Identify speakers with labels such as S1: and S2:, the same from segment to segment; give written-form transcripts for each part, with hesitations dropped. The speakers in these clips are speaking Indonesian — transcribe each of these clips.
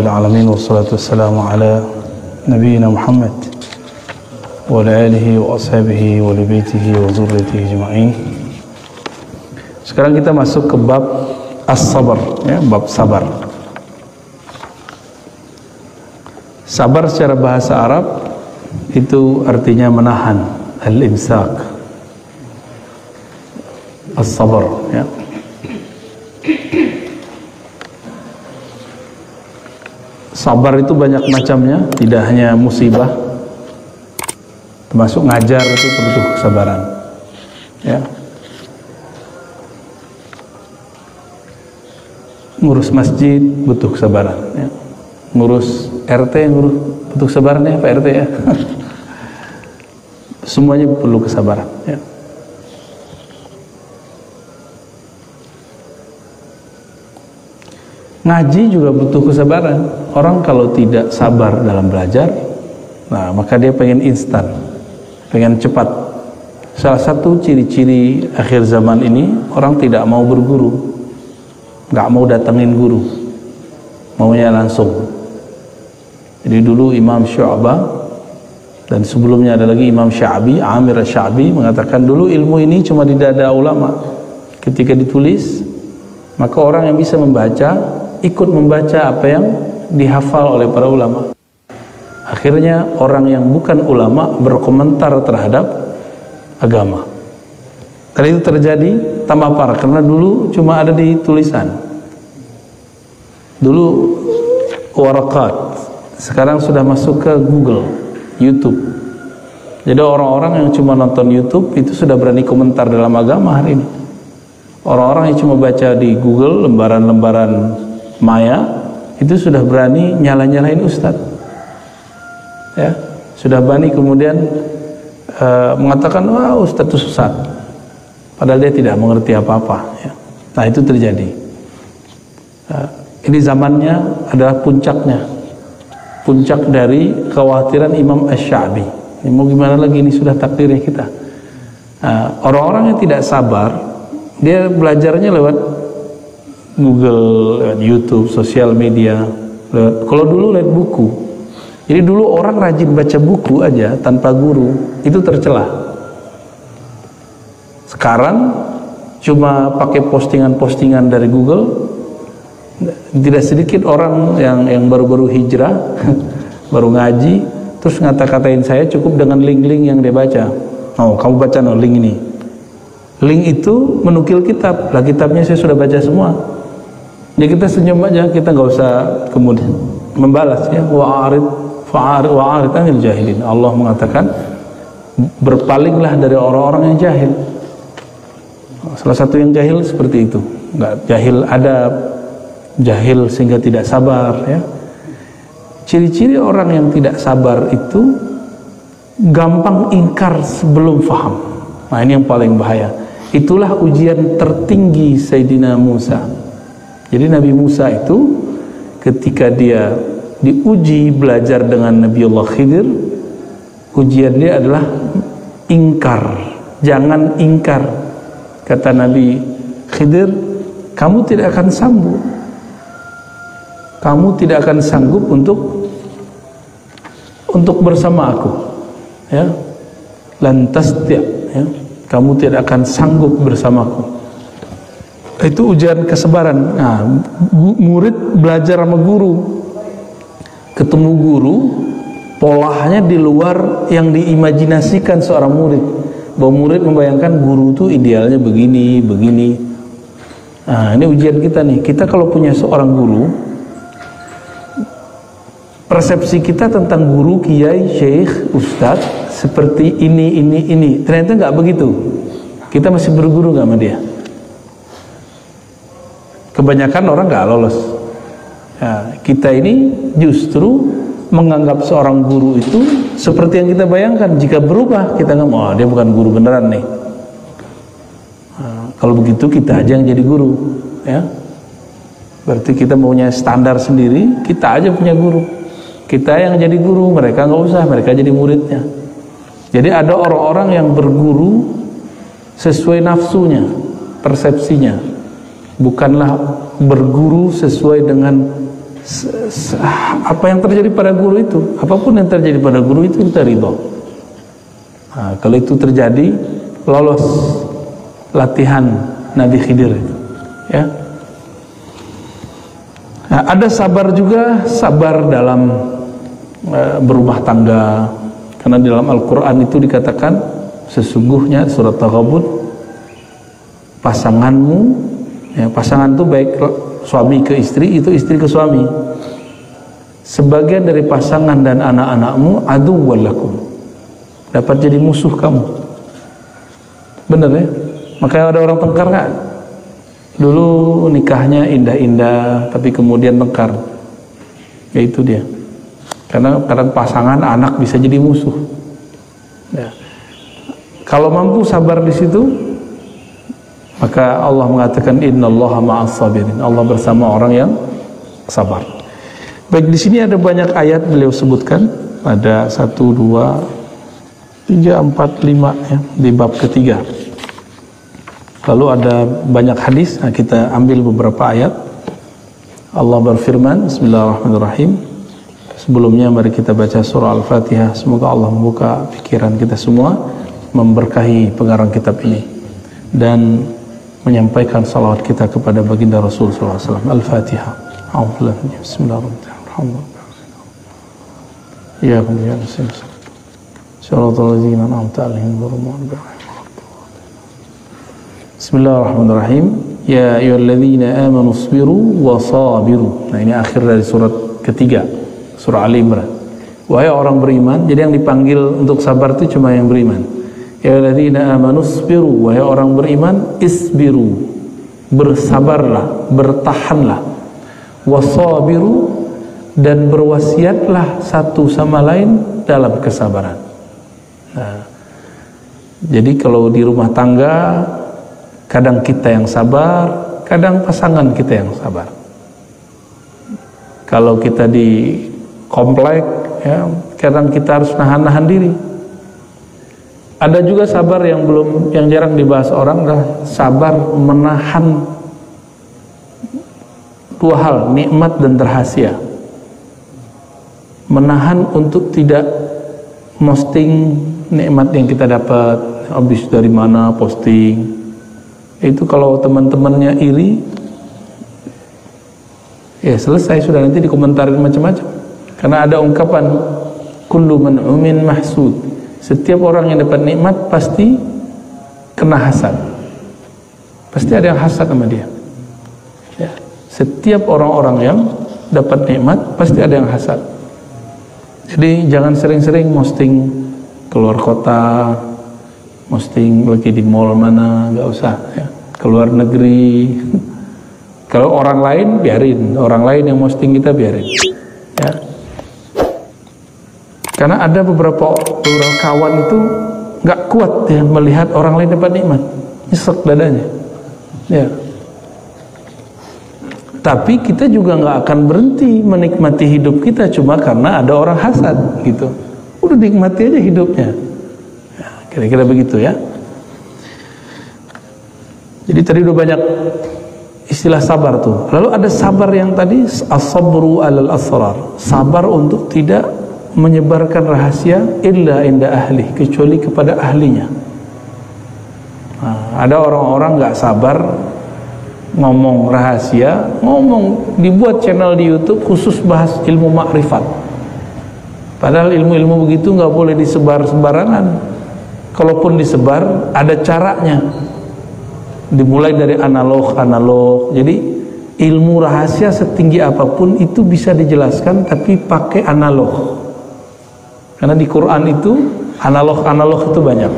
S1: Alamin wassalatu wassalamu ala nabiyyina Muhammad wa ala alihi wa ashabihi wa libaitihi wa zurriyatihi ajma'in. Sekarang kita masuk ke bab as-sabar, ya, bab sabar. Sabar secara bahasa Arab itu artinya menahan, al-imsak. As-sabar, ya. Sabar itu banyak macamnya, tidak hanya musibah, termasuk ngajar itu butuh kesabaran, ya. Ngurus masjid butuh kesabaran, ya. Ngurus RT butuh kesabaran, ya Pak RT, ya. Semuanya perlu kesabaran, ya. Ngaji juga butuh kesabaran. Orang kalau tidak sabar dalam belajar, nah maka dia pengen instan, pengen cepat. Salah satu ciri-ciri akhir zaman ini, orang tidak mau berguru, nggak mau datengin guru, maunya langsung. Jadi dulu Imam Syu'bah dan sebelumnya ada lagi Imam Sya'bi, Amir Sya'bi mengatakan dulu ilmu ini cuma di dada ulama. Ketika ditulis, maka orang yang bisa membaca ikut membaca apa yang dihafal oleh para ulama. Akhirnya orang yang bukan ulama berkomentar terhadap agama. Dan itu terjadi tambah parah karena dulu cuma ada di tulisan. Dulu warakat, sekarang sudah masuk ke Google, YouTube. Jadi orang-orang yang cuma nonton YouTube itu sudah berani komentar dalam agama hari ini. Orang-orang yang cuma baca di Google lembaran-lembaran maya itu sudah berani nyala-nyalain ustadz, ya, sudah berani kemudian mengatakan wah ustadz itu sesat, padahal dia tidak mengerti apa-apa, ya. Nah itu terjadi. Ini zamannya adalah puncaknya, puncak dari kekhawatiran Imam Asy-Sya'bi. Ini mau gimana lagi, ini sudah takdirnya kita. Orang-orang yang tidak sabar, dia belajarnya lewat Google, lewat YouTube, sosial media, kalau dulu lewat buku. Jadi dulu orang rajin baca buku aja tanpa guru itu tercela. Sekarang cuma pakai postingan-postingan dari Google. Tidak sedikit orang yang baru-baru hijrah, baru ngaji, terus ngata-katain saya cukup dengan link-link yang dia baca. Oh, kamu baca no link ini. Link itu menukil kitab. Lah kitabnya saya sudah baca semua. Ya kita senyum aja, kita nggak usah kemudian membalas, ya. Wa'arid anil jahilin. Allah mengatakan berpalinglah dari orang-orang yang jahil. Salah satu yang jahil seperti itu, nggak jahil adab, jahil sehingga tidak sabar, ya. Ciri-ciri orang yang tidak sabar itu gampang ingkar sebelum faham. Nah ini yang paling bahaya. Itulah ujian tertinggi Sayyidina Musa. Jadi Nabi Musa itu ketika dia diuji belajar dengan Nabiullah Khidir, ujian dia adalah ingkar. Jangan ingkar. Kata Nabi Khidir, kamu tidak akan sanggup. Kamu tidak akan sanggup untuk bersama aku, ya. Lantas ya, kamu tidak akan sanggup bersamaku. Itu ujian kesabaran. Nah, murid belajar sama guru, ketemu guru, polanya di luar yang diimajinasikan seorang murid. Bahwa murid membayangkan guru itu idealnya begini, begini. Nah, ini ujian kita nih. Kita kalau punya seorang guru, persepsi kita tentang guru, kiai, syekh, ustadz seperti ini. Ternyata nggak begitu. Kita masih berguru nggak sama dia? Kebanyakan orang nggak lolos. Ya, kita ini justru menganggap seorang guru itu seperti yang kita bayangkan. Jika berubah, kita nggak mau, dia bukan guru beneran nih. Nah, kalau begitu kita aja yang jadi guru, ya. Berarti kita maunya standar sendiri, kita aja punya guru. Kita yang jadi guru, mereka nggak usah, mereka jadi muridnya. Jadi ada orang-orang yang berguru sesuai nafsunya, persepsinya. Bukanlah berguru sesuai dengan Apa yang terjadi pada guru itu, apapun yang terjadi pada guru itu kita ridho. Nah, kalau itu terjadi, lolos latihan Nabi Khidir itu, ya. Nah, ada sabar juga, sabar dalam berumah tangga, karena di dalam Al-Quran itu dikatakan sesungguhnya surat Taghabun, pasanganmu, ya, pasangan itu baik suami ke istri, itu istri ke suami, sebagian dari pasangan dan anak-anakmu aduwwal lakum, dapat jadi musuh kamu. Bener ya? Makanya ada orang tengkar kan? Dulu nikahnya indah-indah, tapi kemudian tengkar. Ya itu dia. Karena kadang pasangan anak bisa jadi musuh. Ya. Kalau mampu sabar di situ, maka Allah mengatakan innallaha ma'as sabirin. Allah bersama orang yang sabar. Baik, di sini ada banyak ayat beliau sebutkan. Ada 1, 2, 3, 4, 5 ya, di bab ketiga. Lalu ada banyak hadis. Nah, kita ambil beberapa ayat. Allah berfirman, Bismillahirrahmanirrahim. Sebelumnya mari kita baca surah Al-Fatihah. Semoga Allah membuka pikiran kita semua, memberkahi pengarang kitab ini, dan menyampaikan salawat kita kepada baginda Rasul SAW. Al-Fatihah. Bismillahirrahmanirrahim. Ya Bismillahirrahmanirrahim. Ya ayyuhalladzina amanu isbiru wa sabiru. Nah, ini akhir dari surat ketiga, surah Ali Imran. Wahai orang beriman, jadi yang dipanggil untuk sabar itu cuma yang beriman. Ya ayyuhalladzina amanu isbiru, wahai orang beriman, isbiru, bersabarlah, bertahanlah. Wasabiru, dan berwasiatlah satu sama lain dalam kesabaran. Nah, jadi kalau di rumah tangga, kadang kita yang sabar, kadang pasangan kita yang sabar. Kalau kita di komplek, ya, kadang kita harus nahan-nahan diri. Ada juga sabar yang jarang dibahas orang, adalah sabar menahan dua hal, nikmat dan rahasia. Menahan untuk tidak posting nikmat yang kita dapat, habis dari mana posting. Itu kalau teman-temannya iri, ya selesai sudah, nanti dikomentarin macam-macam. Karena ada ungkapan kullu man'umin mahsud, setiap orang yang dapat nikmat pasti kena hasad, pasti ada yang hasad sama dia, ya. Setiap orang-orang yang dapat nikmat pasti ada yang hasad. Jadi jangan sering-sering posting keluar kota, posting lagi di mall mana, nggak usah ya. Keluar negeri. Kalau orang lain biarin, orang lain yang posting kita biarin ya. Karena ada beberapa kawan itu nggak kuat ya melihat orang lain dapat nikmat, nyesek dadanya ya. Tapi kita juga nggak akan berhenti menikmati hidup kita cuma karena ada orang hasad gitu. Udah nikmati aja hidupnya. Kira-kira begitu ya. Jadi tadi udah banyak istilah sabar tuh. Lalu ada sabar yang tadi as-sabru alal asrar, sabar untuk tidak menyebarkan rahasia illa inda ahli, kecuali kepada ahlinya. Nah, ada orang-orang nggak sabar ngomong rahasia, dibuat channel di YouTube khusus bahas ilmu makrifat. Padahal ilmu-ilmu begitu nggak boleh disebar sembarangan. Kalaupun disebar, ada caranya. Dimulai dari analog. Jadi ilmu rahasia setinggi apapun itu bisa dijelaskan, tapi pakai analog. Karena di Quran itu analog itu banyak.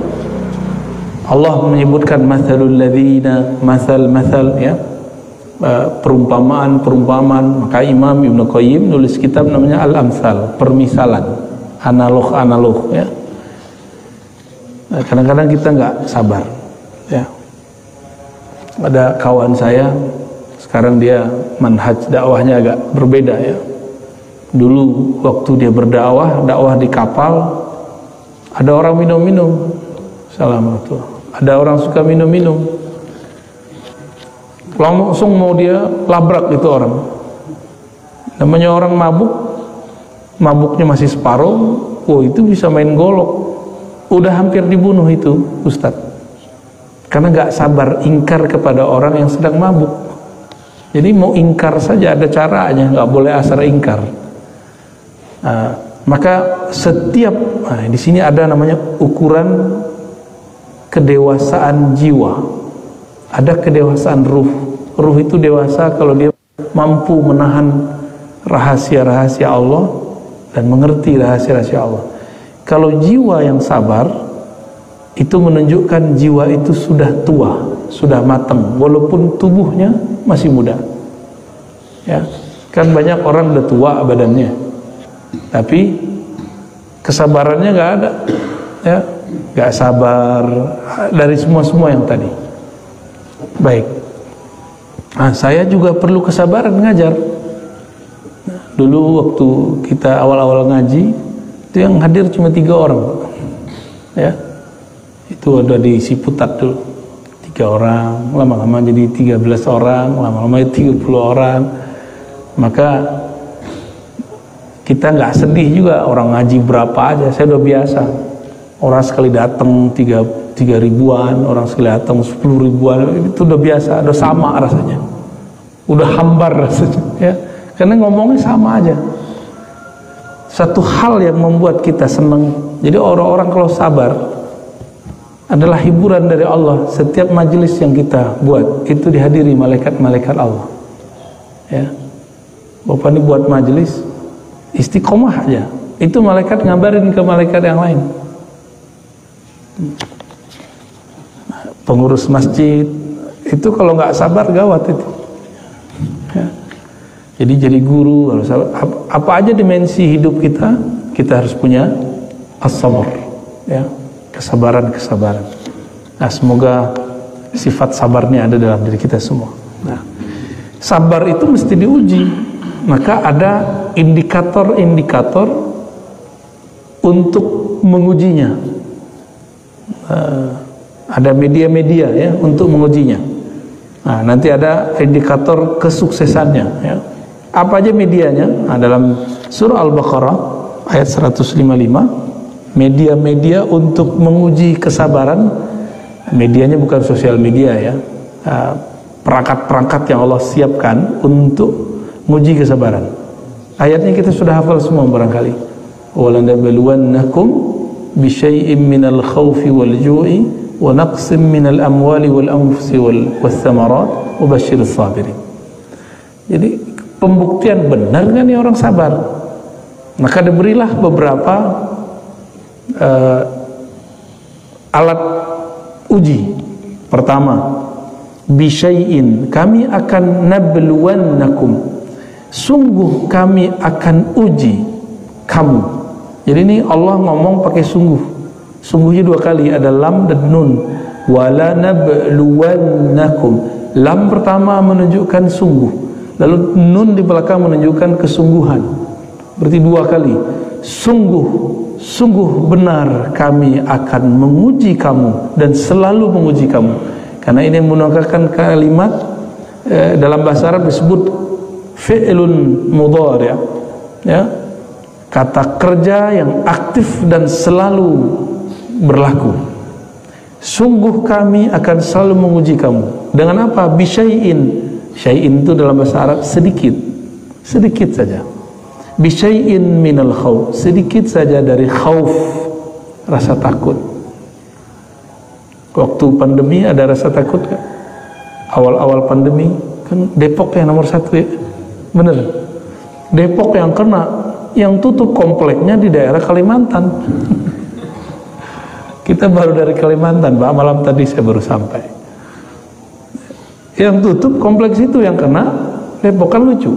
S1: Allah menyebutkan mathalul ladzina, masal ya, perumpamaan. Maka Imam Ibnu Qayyim nulis kitab namanya Al-Amsal, permisalan, analog ya. Nah, kadang-kadang kita nggak sabar ya. Ada kawan saya sekarang, dia manhaj dakwahnya agak berbeda ya. Dulu waktu dia berdakwah, dakwah di kapal, ada orang minum-minum, Assalamualaikum, ada orang suka minum-minum, langsung mau dia labrak itu orang, Namanya orang mabuk, mabuknya masih separuh, oh itu bisa main golok. Udah hampir dibunuh itu Ustadz, karena gak sabar ingkar kepada orang yang sedang mabuk. Jadi mau ingkar saja ada caranya, gak boleh asal ingkar. Maka setiap di sini ada namanya ukuran kedewasaan jiwa, ada kedewasaan ruh. Ruh itu dewasa kalau dia mampu menahan rahasia-rahasia Allah dan mengerti rahasia-rahasia Allah. Kalau jiwa yang sabar itu menunjukkan jiwa itu sudah tua, sudah matang, walaupun tubuhnya masih muda. Ya, kan banyak orang udah tua badannya, tapi kesabarannya nggak ada, ya, nggak sabar dari semua yang tadi. Baik, nah, saya juga perlu kesabaran ngajar. Dulu waktu kita awal-awal ngaji, itu yang hadir cuma 3 orang, ya. Itu ada di Ciputat dulu 3 orang, lama-lama jadi 13 orang, lama-lama 30 orang. Maka kita nggak sedih juga orang ngaji berapa aja, saya udah biasa. Orang sekali datang 3 ribuan, orang sekali datang 10 ribuan, itu udah biasa, udah sama rasanya, udah hambar rasanya, ya. Karena ngomongnya sama aja. Satu hal yang membuat kita senang. Jadi orang-orang kalau sabar adalah hiburan dari Allah. Setiap majelis yang kita buat itu dihadiri malaikat-malaikat Allah, ya. Bapak ini buat majelis istiqomah aja, itu malaikat ngabarin ke malaikat yang lain. Pengurus masjid itu kalau nggak sabar gawat itu, ya. Jadi guru harus sabar. Apa aja dimensi hidup kita harus punya as-sabr, ya, kesabaran. Nah, semoga sifat sabarnya ada dalam diri kita semua. Nah, sabar itu mesti diuji. Maka ada indikator-indikator untuk mengujinya. Ada media-media, ya, untuk mengujinya. Nah, nanti ada indikator kesuksesannya, ya. Apa aja medianya? Nah, dalam surah Al-Baqarah ayat 155, media-media untuk menguji kesabaran. Medianya bukan sosial media, ya. Perangkat-perangkat yang Allah siapkan untuk menguji kesabaran. Ayatnya kita sudah hafal semua barangkali. وَلَنَبْلُوَنَّكُمْ بِشَيْءٍ مِّنَ الْخَوْفِ وَالْجُوعِ وَنَقْصٍ مِّنَ الْأَمْوَالِ وَالْأَنفُسِ وَالثَّمَرَاتِ وَبَشِّرِ الصَّابِرِينَ. Jadi pembuktian benar kan ya orang sabar. Maka diberilah beberapa alat uji. Pertama, bisyai'in, kami akan nabluwannakum, sungguh kami akan uji kamu. Jadi ini Allah ngomong pakai sungguh. Sungguhnya 2 kali, ada lam dan nun. Wala nabluwannakum. Lam pertama menunjukkan sungguh, lalu nun di belakang menunjukkan kesungguhan. Berarti 2 kali. Sungguh benar kami akan menguji kamu dan selalu menguji kamu. Karena ini menggunakan kalimat dalam bahasa Arab disebut fi'lun mudhari', ya, kata kerja yang aktif dan selalu berlaku. Sungguh kami akan selalu menguji kamu. Dengan apa? Bisyai'in. Syai'in itu dalam bahasa Arab sedikit saja. Bisyai'in minal khauf, sedikit saja dari khauf, rasa takut. Waktu pandemi ada rasa takut kan? Awal-awal pandemi kan Depok yang nomor 1, ya, bener. Depok yang kena, yang tutup kompleknya di daerah Kalimantan. Kita baru dari Kalimantan, Pak, malam tadi saya baru sampai. Yang tutup kompleks itu yang kena Depok, kan lucu.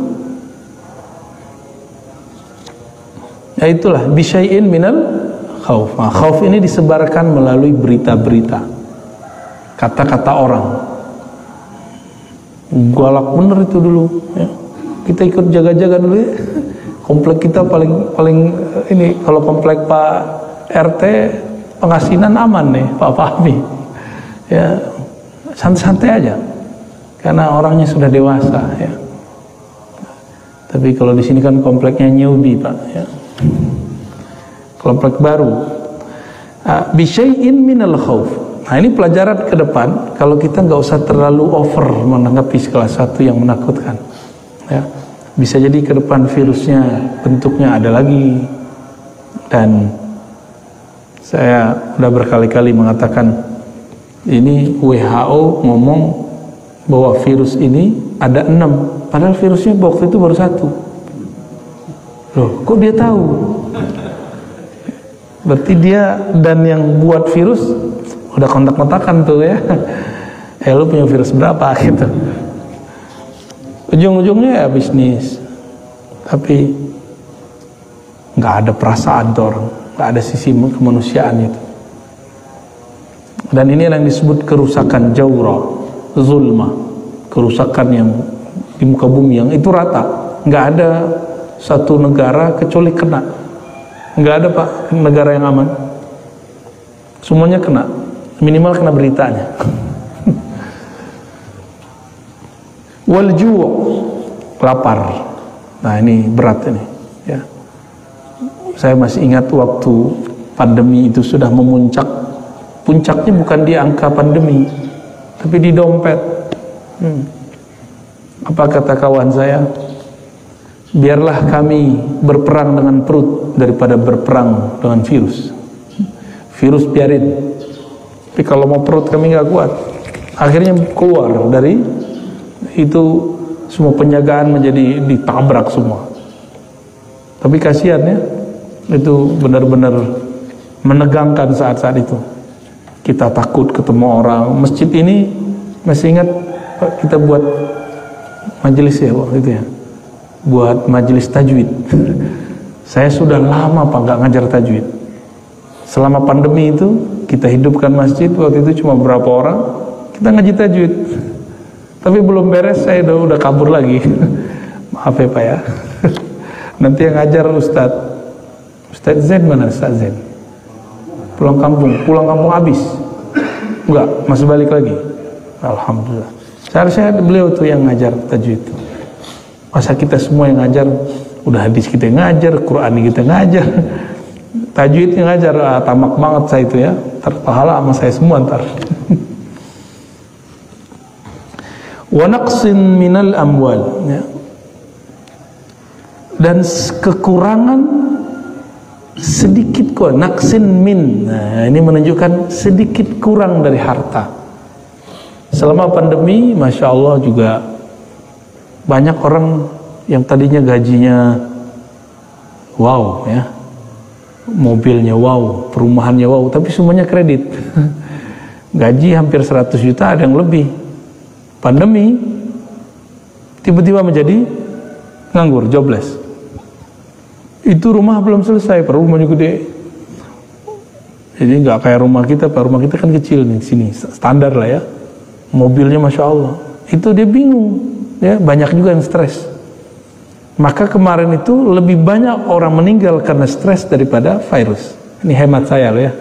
S1: Ya itulah bisyai'in minal khauf. Nah, khauf ini disebarkan melalui berita-berita, kata-kata orang. Galak bener itu dulu, ya. Kita ikut jaga-jaga dulu, ya. Komplek kita paling ini, kalau komplek Pak RT Pengasinan aman nih Pak Fahmi, ya, santai-santai aja karena orangnya sudah dewasa, ya. Tapi kalau di sini kan kompleknya newbie Pak, ya. Komplek baru. Bisyai'in minal khauf. Nah ini pelajaran ke depan, kalau kita nggak usah terlalu over menanggapi kelas 1 yang menakutkan, ya. Bisa jadi ke depan virusnya bentuknya ada lagi. Dan saya udah berkali-kali mengatakan, ini WHO ngomong bahwa virus ini ada 6, padahal virusnya waktu itu baru 1. Loh, kok dia tahu? Berarti dia dan yang buat virus udah kontak-kontakan tuh ya. Lu punya virus berapa gitu. Ujung-ujungnya ya bisnis. Tapi nggak ada perasaan tuh orang, nggak ada sisi kemanusiaan itu. Dan ini yang disebut kerusakan jawra, zulma, kerusakan yang di muka bumi yang itu rata. Nggak ada satu negara kecuali kena. Nggak ada Pak negara yang aman. Semuanya kena, minimal kena beritanya. Wal ju', lapar. Nah ini berat ini, ya. Saya masih ingat waktu pandemi itu sudah memuncak. Puncaknya bukan di angka pandemi, tapi di dompet. Apa kata kawan saya? Biarlah kami berperang dengan perut daripada berperang dengan virus. Virus biarin. Tapi kalau mau perut kami nggak kuat. Akhirnya keluar dari itu, semua penjagaan menjadi ditabrak semua. Tapi kasihan ya, itu benar-benar menegangkan saat-saat itu. Kita takut ketemu orang. Masjid ini masih ingat kita buat majelis ya waktu itu ya, buat majelis tajwid. Saya sudah lama Pak nggak ngajar tajwid. Selama pandemi itu kita hidupkan masjid, waktu itu cuma berapa orang kita ngaji tajwid. Tapi belum beres saya udah kabur lagi. Maaf ya Pak ya. Nanti yang ngajar Ustadz Zain mana Ustadz Zain? Pulang kampung habis. Enggak, masih balik lagi. Alhamdulillah. Seharusnya beliau tuh yang ngajar tajwid. Masa kita semua yang ngajar? Udah hadis kita yang ngajar, Quran kita ngajar, tajwid yang ngajar. Tamak banget saya itu ya. Terpahala sama saya semua ntar. Wa naqsin minal amwal, ya. Dan kekurangan sedikit kok, naqsin min. Nah, ini menunjukkan sedikit kurang dari harta. Selama pandemi, masya Allah juga banyak orang yang tadinya gajinya wow ya, mobilnya wow, perumahannya wow, tapi semuanya kredit. Gaji hampir 100 juta, ada yang lebih. Pandemi tiba-tiba menjadi nganggur, jobless. Itu rumah belum selesai, rumahnya gede. Jadi nggak kayak rumah kita, Pak. Rumah kita kan kecil nih, sini standar lah ya. Mobilnya masya Allah. Itu dia bingung, ya. Banyak juga yang stres. Maka kemarin itu lebih banyak orang meninggal karena stres daripada virus. Ini hemat saya loh ya.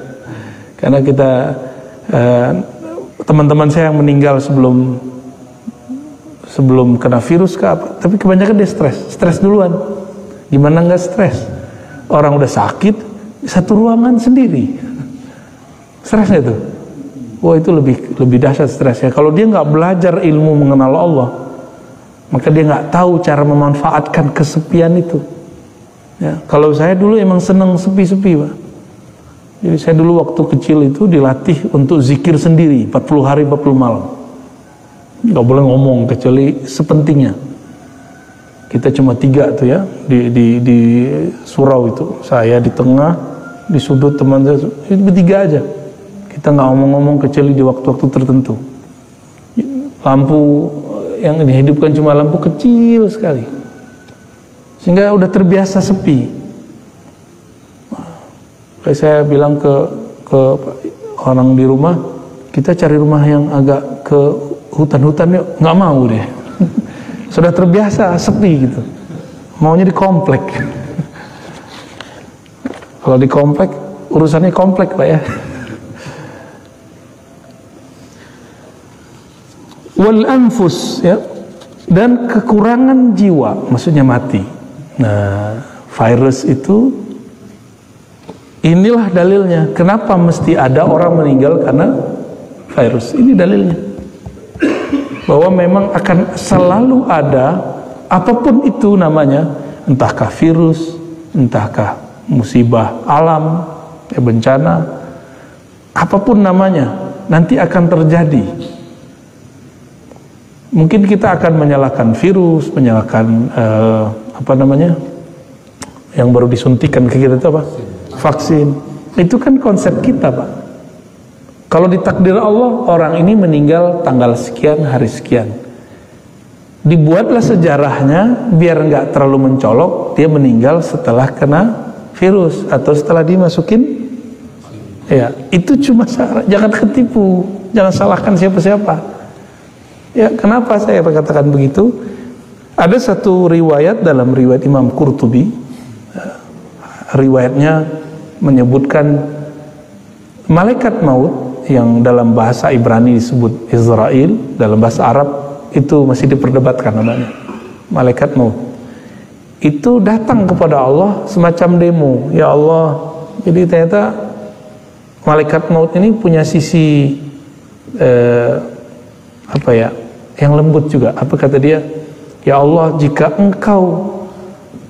S1: Karena kita teman-teman saya yang meninggal sebelum kena virus ke apa, tapi kebanyakan dia stres duluan. Gimana nggak stres? Orang udah sakit, satu ruangan sendiri, stresnya tuh. Wah itu lebih dahsyat stresnya. Kalau dia nggak belajar ilmu mengenal Allah, maka dia nggak tahu cara memanfaatkan kesepian itu. Ya, kalau saya dulu emang seneng sepi-sepi Pak. Jadi saya dulu waktu kecil itu dilatih untuk zikir sendiri 40 hari 40 malam. Gak boleh ngomong kecuali sepentingnya. Kita cuma 3 tuh ya di surau itu. Saya di tengah, di sudut teman saya itu bertiga aja. Kita nggak ngomong-ngomong kecuali di waktu-waktu tertentu. Lampu yang dihidupkan cuma lampu kecil sekali, sehingga udah terbiasa sepi. Kayak saya bilang ke orang di rumah, kita cari rumah yang agak ke hutan-hutan yuk. Nggak mau deh. Sudah terbiasa sepi gitu, maunya di komplek. Kalau di komplek urusannya komplek Pak ya. Wal anfus ya, dan kekurangan jiwa, maksudnya mati. Nah, virus itu, inilah dalilnya. Kenapa mesti ada orang meninggal karena virus? Ini dalilnya. Bahwa memang akan selalu ada, apapun itu namanya, entahkah virus, entahkah musibah alam, bencana, apapun namanya, nanti akan terjadi. Mungkin kita akan menyalahkan virus, menyalahkan yang baru disuntikan ke kita itu apa? Vaksin. Itu kan konsep kita, Pak. Kalau ditakdir Allah, orang ini meninggal tanggal sekian, hari sekian, dibuatlah sejarahnya biar nggak terlalu mencolok, dia meninggal setelah kena virus atau setelah dimasukin. Ya, itu cuma jangan ketipu, jangan salahkan siapa-siapa. Ya, kenapa saya katakan begitu? Ada satu riwayat dalam riwayat Imam Qurtubi, riwayatnya menyebutkan malaikat maut yang dalam bahasa Ibrani disebut Israel, dalam bahasa Arab itu masih diperdebatkan namanya, malaikat maut. Itu datang kepada Allah semacam demo, ya Allah. Jadi ternyata malaikat maut ini punya sisi yang lembut juga. Apa kata dia? Ya Allah, jika engkau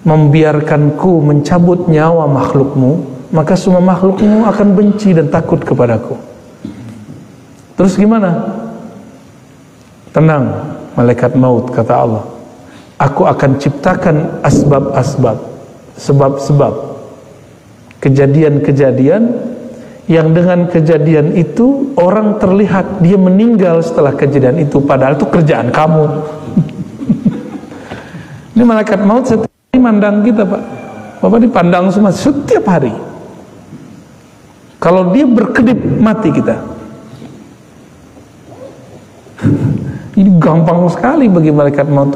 S1: membiarkanku mencabut nyawa makhlukmu, maka semua makhlukmu akan benci dan takut kepadaku. Terus gimana? Tenang, malaikat maut, kata Allah, aku akan ciptakan asbab-asbab, sebab-sebab, kejadian-kejadian yang dengan kejadian itu orang terlihat dia meninggal setelah kejadian itu, padahal itu kerjaan kamu. Ini malaikat maut setiap hari mandang kita, Pak. Bapak dipandang semua setiap hari. Kalau dia berkedip, mati kita. Ini gampang sekali bagi malaikat maut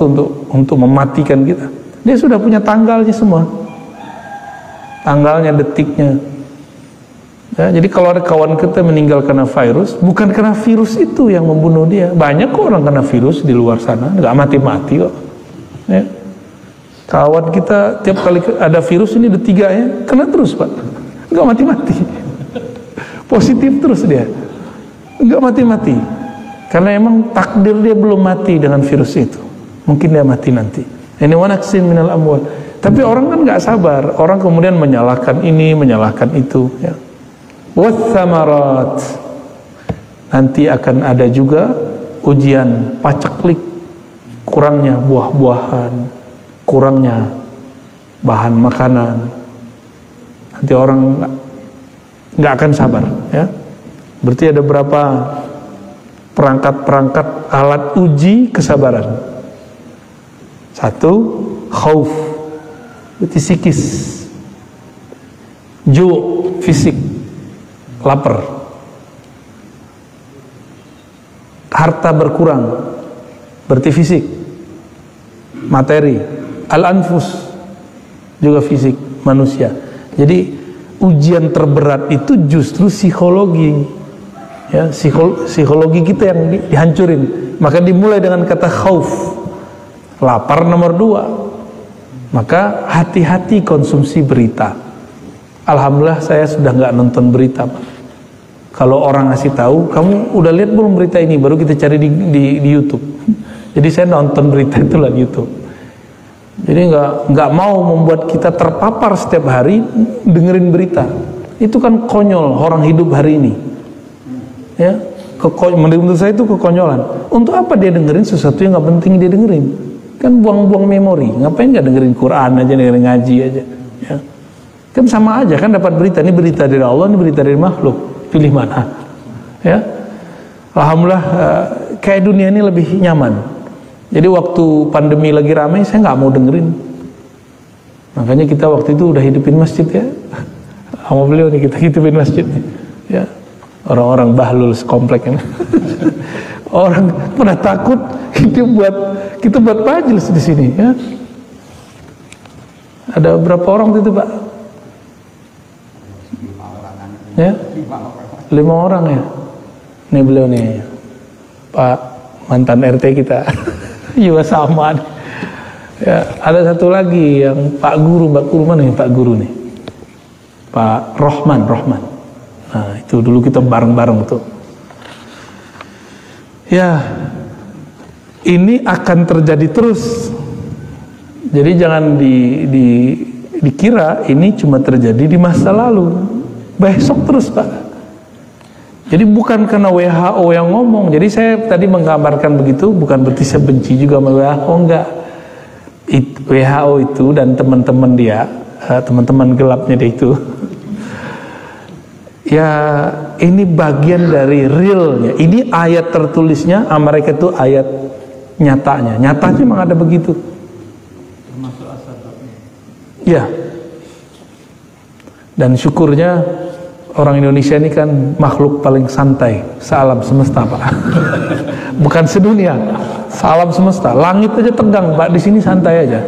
S1: untuk mematikan kita. Dia sudah punya tanggalnya semua, tanggalnya, detiknya. Ya, jadi kalau ada kawan kita meninggal karena virus, bukan karena virus itu yang membunuh dia. Banyak kok orang kena virus di luar sana, nggak mati-mati kok. Ya. Kawan kita tiap kali ada virus ini ada 3 ya, kena terus, Pak. Nggak mati-mati. Positif terus dia, nggak mati-mati. Karena emang takdir dia belum mati dengan virus itu. Mungkin dia mati nanti. Ini wanaksin minal amwal. Tapi orang kan nggak sabar. Orang kemudian menyalahkan ini, menyalahkan itu. Ya. Wathamarat. Nanti akan ada juga ujian paceklik. Kurangnya buah-buahan, kurangnya bahan makanan. Nanti orang nggak akan sabar. Ya. Berarti ada berapa perangkat-perangkat alat uji kesabaran. 1, khauf, berarti psikis. Ju', fisik, lapar. Harta berkurang, berarti fisik, materi. Al-anfus, juga fisik, manusia. Jadi ujian terberat itu justru psikologi. Ya, psikologi kita yang dihancurin. Maka dimulai dengan kata khauf, lapar nomor 2. Maka hati-hati konsumsi berita. Alhamdulillah saya sudah nggak nonton berita, Pak. Kalau orang ngasih tahu, kamu udah lihat belum berita ini, baru kita cari di YouTube. Jadi saya nonton berita itulah di YouTube. Jadi nggak mau membuat kita terpapar setiap hari dengerin berita. Itu kan konyol orang hidup hari ini. Ya, menurut saya itu kekonyolan. Untuk apa dia dengerin sesuatu yang nggak penting dia dengerin? Kan buang-buang memori. Ngapain nggak dengerin Quran aja, dengerin ngaji aja? Ya. Kan sama aja kan dapat berita. Ini berita dari Allah, ini berita dari makhluk. Pilih mana? Ya, alhamdulillah kayak dunia ini lebih nyaman. Jadi waktu pandemi lagi ramai, saya nggak mau dengerin. Makanya kita waktu itu udah hidupin masjid ya. Sama beliau nih kita hidupin masjid. Ya. Orang-orang bahlul sekomplek ini. Orang pada takut kita buat majelis di sini ya. Ada berapa orang itu, Pak? 5 orang. Ya? 5 orang ya. Ini beliau nih, Pak mantan RT kita. juga sama nih. Ya, ada satu lagi yang Pak Guru mana nih Pak Guru nih? Pak Rohman. Nah, itu dulu kita bareng-bareng tuh. Ya, ini akan terjadi terus. Jadi jangan dikira ini cuma terjadi di masa lalu. Besok terus, Pak. Jadi bukan karena WHO yang ngomong. Jadi saya tadi menggambarkan begitu, bukan berarti saya benci juga sama WHO, enggak. WHO itu dan teman-teman dia, teman-teman gelapnya dia itu, ya ini bagian dari realnya. Ini ayat tertulisnya, mereka itu ayat nyatanya. Nyatanya memang ada begitu. Ya. Dan syukurnya orang Indonesia ini kan makhluk paling santai sealam semesta, Pak. Bukan sedunia, sealam semesta. Langit aja tegang, Pak. Di sini santai aja.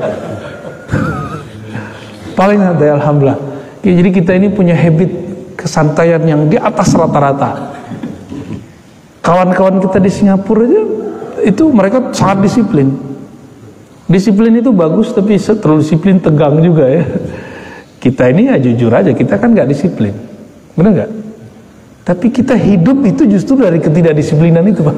S1: Paling santai, alhamdulillah. Jadi kita ini punya habit kesantaian yang di atas rata-rata. Kawan-kawan kita di Singapura aja itu mereka sangat disiplin. Disiplin itu bagus, tapi terlalu disiplin tegang juga ya. Kita ini ya jujur aja, kita kan nggak disiplin, benar nggak? Tapi kita hidup itu justru dari ketidakdisiplinan itu, Pak.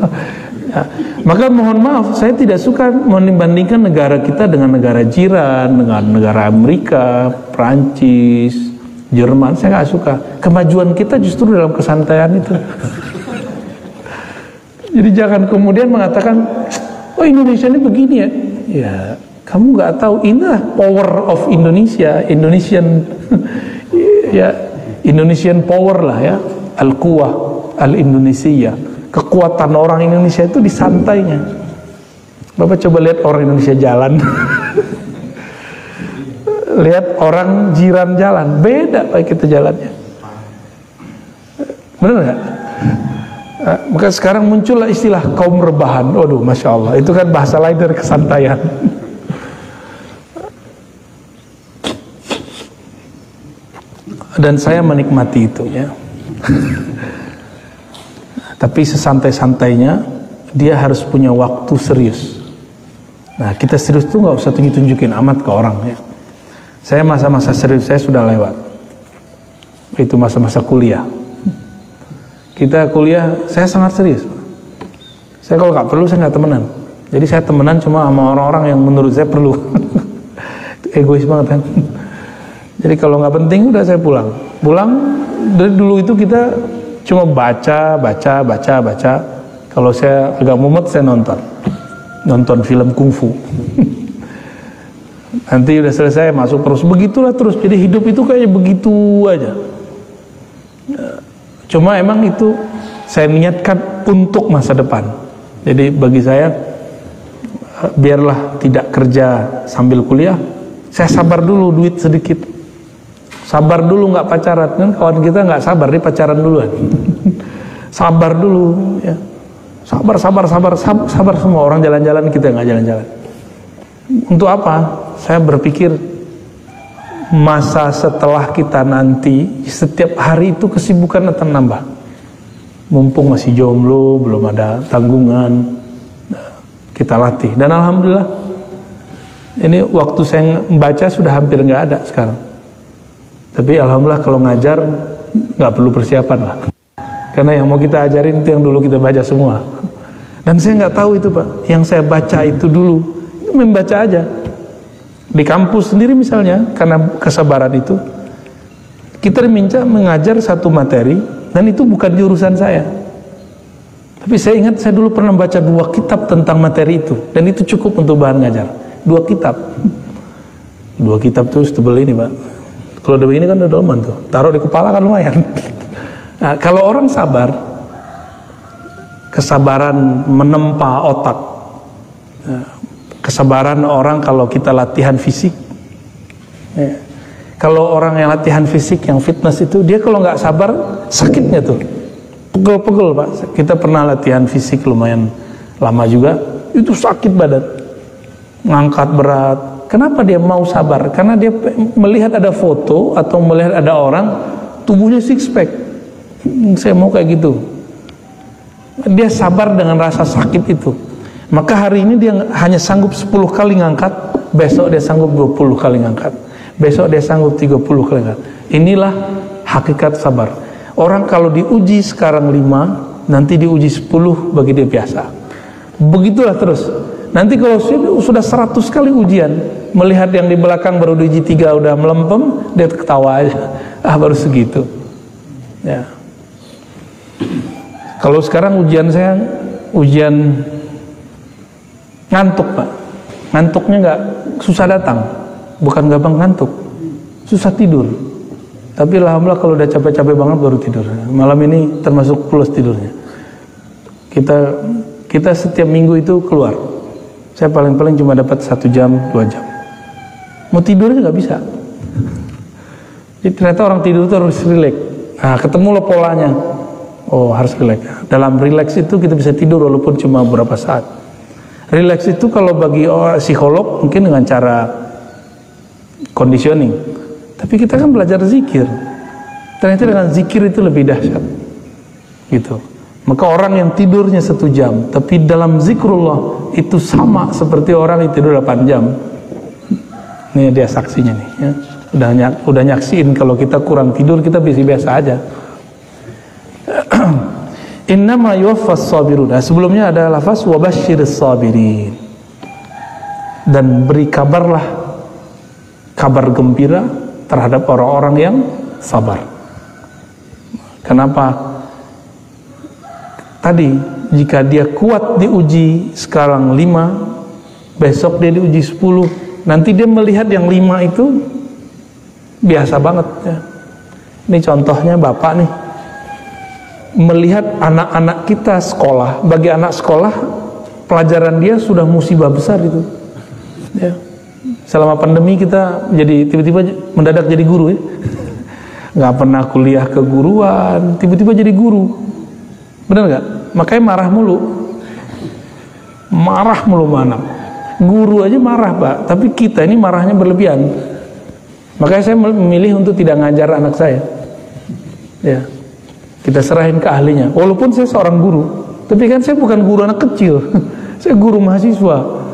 S1: Ya, maka mohon maaf, saya tidak suka membandingkan negara kita dengan negara jiran, dengan negara Amerika, Prancis, Jerman. Saya nggak suka. Kemajuan kita justru dalam kesantaian itu. Jadi jangan kemudian mengatakan, oh Indonesia ini begini ya. Ya, kamu nggak tahu, inilah power of Indonesia, Indonesian ya, Indonesian power lah ya, al-quwah al-Indonesia. Kekuatan orang Indonesia itu di santainya. Bapak coba lihat orang Indonesia jalan. Lihat orang jiran jalan, beda Pak kita jalannya. Benar nggak? Maka sekarang muncullah istilah kaum rebahan. Waduh, Masya Allah, itu kan bahasa lain dari kesantaian. Dan saya menikmati itu ya. Tapi sesantai-santainya dia harus punya waktu serius. Nah, kita serius tuh nggak usah tunjukin amat ke orang ya. Saya masa-masa serius saya sudah lewat. Itu masa-masa kuliah. Kita kuliah, saya sangat serius. Saya kalau nggak perlu saya nggak temenan. Jadi saya temenan cuma sama orang-orang yang menurut saya perlu. Egois banget kan. Jadi kalau nggak penting udah saya pulang. Pulang dari dulu itu kita cuma baca. Kalau saya agak mumet saya nonton film kungfu. Nanti udah selesai masuk terus, begitulah terus. Jadi hidup itu kayaknya begitu aja. Cuma emang itu saya niatkan untuk masa depan. Jadi bagi saya, biarlah tidak kerja sambil kuliah. Saya sabar dulu duit sedikit. Sabar dulu nggak pacaran, kan kawan kita nggak sabar, dia pacaran duluan. Sabar dulu ya. Sabar semua orang jalan-jalan, kita nggak jalan-jalan. Untuk apa? Saya berpikir masa setelah kita nanti, setiap hari itu kesibukan akan nambah. Mumpung masih jomblo, belum ada tanggungan, kita latih. Dan alhamdulillah, ini waktu saya membaca sudah hampir nggak ada sekarang. Tapi alhamdulillah kalau ngajar nggak perlu persiapan lah. Karena yang mau kita ajarin itu yang dulu kita baca semua. Dan saya nggak tahu itu Pak, yang saya baca itu dulu, membaca aja. Di kampus sendiri misalnya, karena kesabaran itu, kita diminta mengajar satu materi, dan itu bukan jurusan saya. Tapi saya ingat saya dulu pernah baca 2 kitab tentang materi itu, dan itu cukup untuk bahan ngajar. 2 kitab. 2 kitab tuh tebel ini Pak. Kalau udah begini kan udah dolman tuh, taruh di kepala kan lumayan. Nah, kalau orang sabar, kesabaran menempa otak, kesabaran orang kalau kita latihan fisik ya. Kalau orang yang latihan fisik, yang fitness itu, dia kalau nggak sabar sakitnya tuh, pegel-pegel Pak. Kita pernah latihan fisik lumayan lama juga, itu sakit badan, ngangkat berat. Kenapa dia mau sabar? Karena dia melihat ada foto atau melihat ada orang tubuhnya six pack, saya mau kayak gitu. Dia sabar dengan rasa sakit itu. Maka hari ini dia hanya sanggup 10 kali ngangkat, besok dia sanggup 20 kali ngangkat, besok dia sanggup 30 kali ngangkat. Inilah hakikat sabar. Orang kalau diuji sekarang 5, nanti diuji 10 bagi dia biasa. Begitulah terus. Nanti kalau sudah 100 kali ujian, melihat yang di belakang baru diuji 3 udah melempem, dia ketawa aja. Baru segitu. Ya. Kalau sekarang ujian saya, ujian ngantuk, Pak. Ngantuknya nggak susah datang, bukan gampang ngantuk, susah tidur. Tapi alhamdulillah kalau udah capek-capek banget baru tidur. Malam ini termasuk plus tidurnya. Kita setiap minggu itu keluar. Saya paling-paling cuma dapat 1 jam, 2 jam. Mau tidurnya nggak bisa. Jadi ternyata orang tidur itu harus rileks. Nah, ketemu lo polanya. Oh, harus rileks. Dalam rileks itu kita bisa tidur walaupun cuma beberapa saat. Rileks itu kalau bagi psikolog mungkin dengan cara conditioning. Tapi kita kan belajar zikir. Ternyata dengan zikir itu lebih dahsyat. Gitu. Maka orang yang tidurnya 1 jam, tapi dalam zikrullah itu sama seperti orang yang tidur 8 jam. Ini dia saksinya nih. Ya. Udah nyaksiin kalau kita kurang tidur kita biasa aja. Innama yuwaffas sabirun. Nah, sebelumnya ada lafaz wabasyiris sabirin. Dan beri kabarlah, kabar gembira terhadap orang-orang yang sabar. Kenapa? Tadi jika dia kuat diuji sekarang 5, besok dia diuji 10, nanti dia melihat yang 5 itu biasa banget ya. Ini contohnya bapak nih, melihat anak-anak kita sekolah. Bagi anak sekolah, pelajaran dia sudah musibah besar itu ya. Selama pandemi kita jadi tiba-tiba mendadak jadi guru ya. Nggak pernah kuliah keguruan, tiba-tiba jadi guru. Benar nggak? Makanya marah mulu mana. Guru aja marah, Pak. Tapi kita ini marahnya berlebihan. Makanya saya memilih untuk tidak ngajar anak saya ya. Kita serahin ke ahlinya. Walaupun saya seorang guru, tapi kan saya bukan guru anak kecil. Saya guru mahasiswa.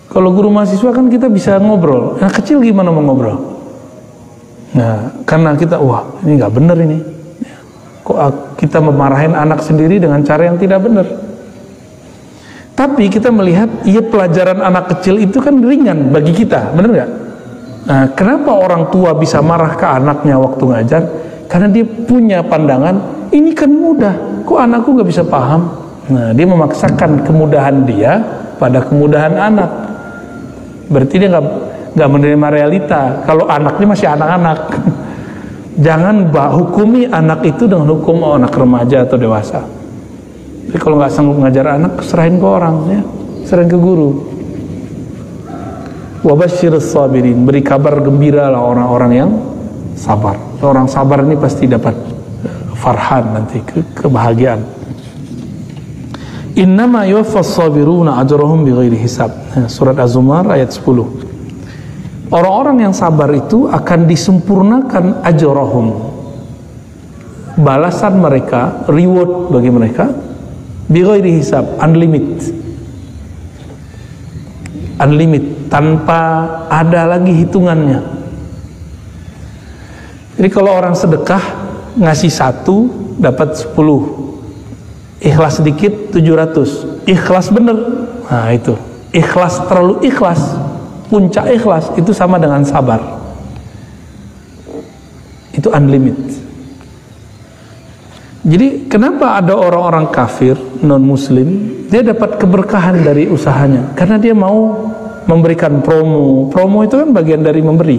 S1: Kalau guru mahasiswa kan kita bisa ngobrol. Anak kecil gimana mau ngobrol? Nah, karena kita, wah ini nggak bener ini. Kok kita memarahin anak sendiri dengan cara yang tidak benar? Tapi kita melihat, iya pelajaran anak kecil itu kan ringan bagi kita, bener nggak? Nah, kenapa orang tua bisa marah ke anaknya waktu ngajar? Karena dia punya pandangan, ini kan mudah, kok anakku nggak bisa paham? Nah, dia memaksakan kemudahan dia pada kemudahan anak. Berarti dia nggak menerima realita. Kalau anaknya masih anak-anak, jangan hukumi anak itu dengan hukum anak remaja atau dewasa. Jadi kalau nggak sanggup ngajar anak, serahin ke orang, ya, serahin ke guru. Wabasyiris sabirin, beri kabar gembira lah orang-orang yang sabar. Orang sabar ini pasti dapat farhan nanti, kebahagiaan. Innama yuwaffas sabiruna ajrahum bighairi hisab. Surat Az-Zumar ayat 10. Orang-orang yang sabar itu akan disempurnakan ajrahum, balasan mereka, reward bagi mereka, bighairi hisab, unlimited, tanpa ada lagi hitungannya. Jadi kalau orang sedekah ngasih 1 dapat 10, ikhlas sedikit 700, ikhlas bener, nah itu ikhlas, terlalu ikhlas, puncak ikhlas itu sama dengan sabar, itu unlimited. Jadi kenapa ada orang-orang kafir non muslim dia dapat keberkahan dari usahanya? Karena dia mau memberikan promo itu kan bagian dari memberi.